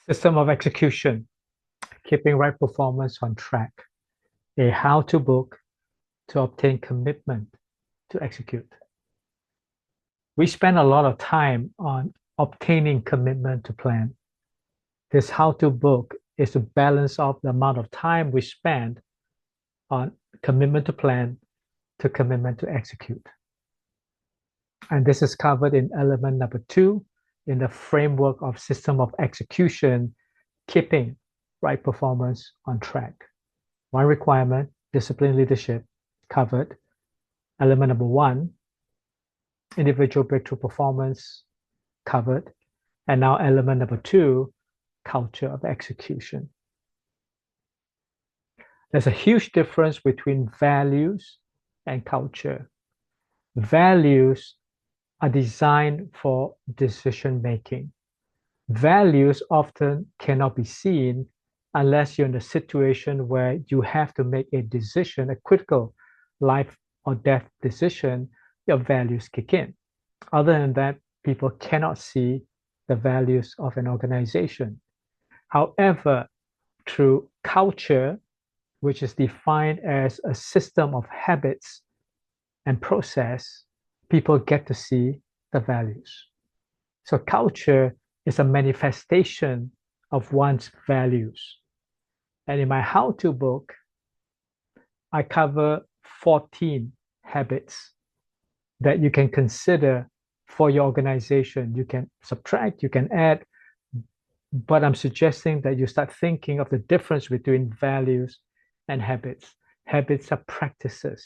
System of execution, keeping right performance on track. A how-to book to obtain commitment to execute. We spend a lot of time on obtaining commitment to plan. This how-to book is to balance off the amount of time we spend on commitment to plan to commitment to execute. And this is covered in element number 2 in the framework of system of execution, keeping right performance on track. One requirement, discipline leadership, covered. Element number 1, individual breakthrough performance, covered. And now element number 2, culture of execution. There's a huge difference between values and culture. Values are designed for decision making. Values often cannot be seen unless you're in a situation where you have to make a decision, a critical life or death decision. Your values kick in. Other than that, people cannot see the values of an organization. However, through culture, which is defined as a system of habits and process, people get to see the values. So culture is a manifestation of one's values. And in my how-to book, I cover 14 habits that you can consider for your organization. You can subtract, you can add, but I'm suggesting that you start thinking of the difference between values and habits. Habits are practices.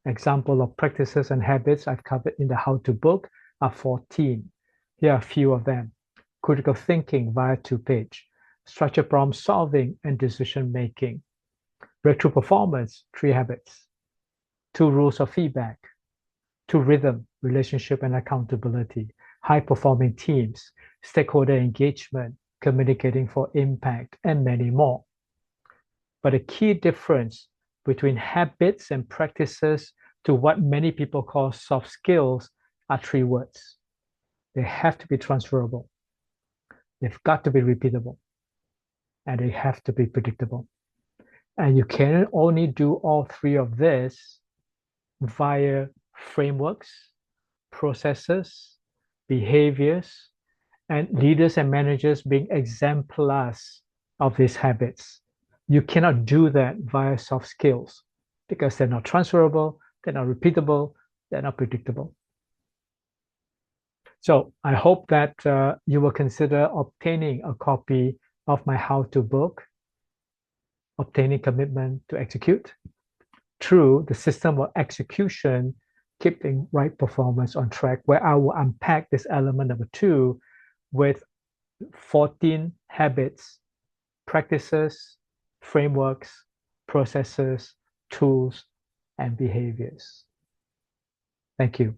Example of practices and habits I've covered in the how-to book are 14. Here are a few of them. Critical thinking via 2-page, structured problem solving and decision making, breakthrough performance, 3 habits, 2 rules of feedback, 2 rhythm, relationship and accountability, high performing teams, stakeholder engagement, communicating for impact, and many more. But a key difference between habits and practices to what many people call soft skills are 3 words. They have to be transferable. They've got to be repeatable. And they have to be predictable. And you can only do all 3 of this via frameworks, processes, behaviors, and leaders and managers being exemplars of these habits. You cannot do that via soft skills because they're not transferable, they're not repeatable, they're not predictable. So I hope that you will consider obtaining a copy of my how-to book, Obtaining Commitment to Execute, through the system of execution, keeping right performance on track, where I will unpack this element number 2 with 14 habits, practices, frameworks, processes, tools, and behaviors. Thank you.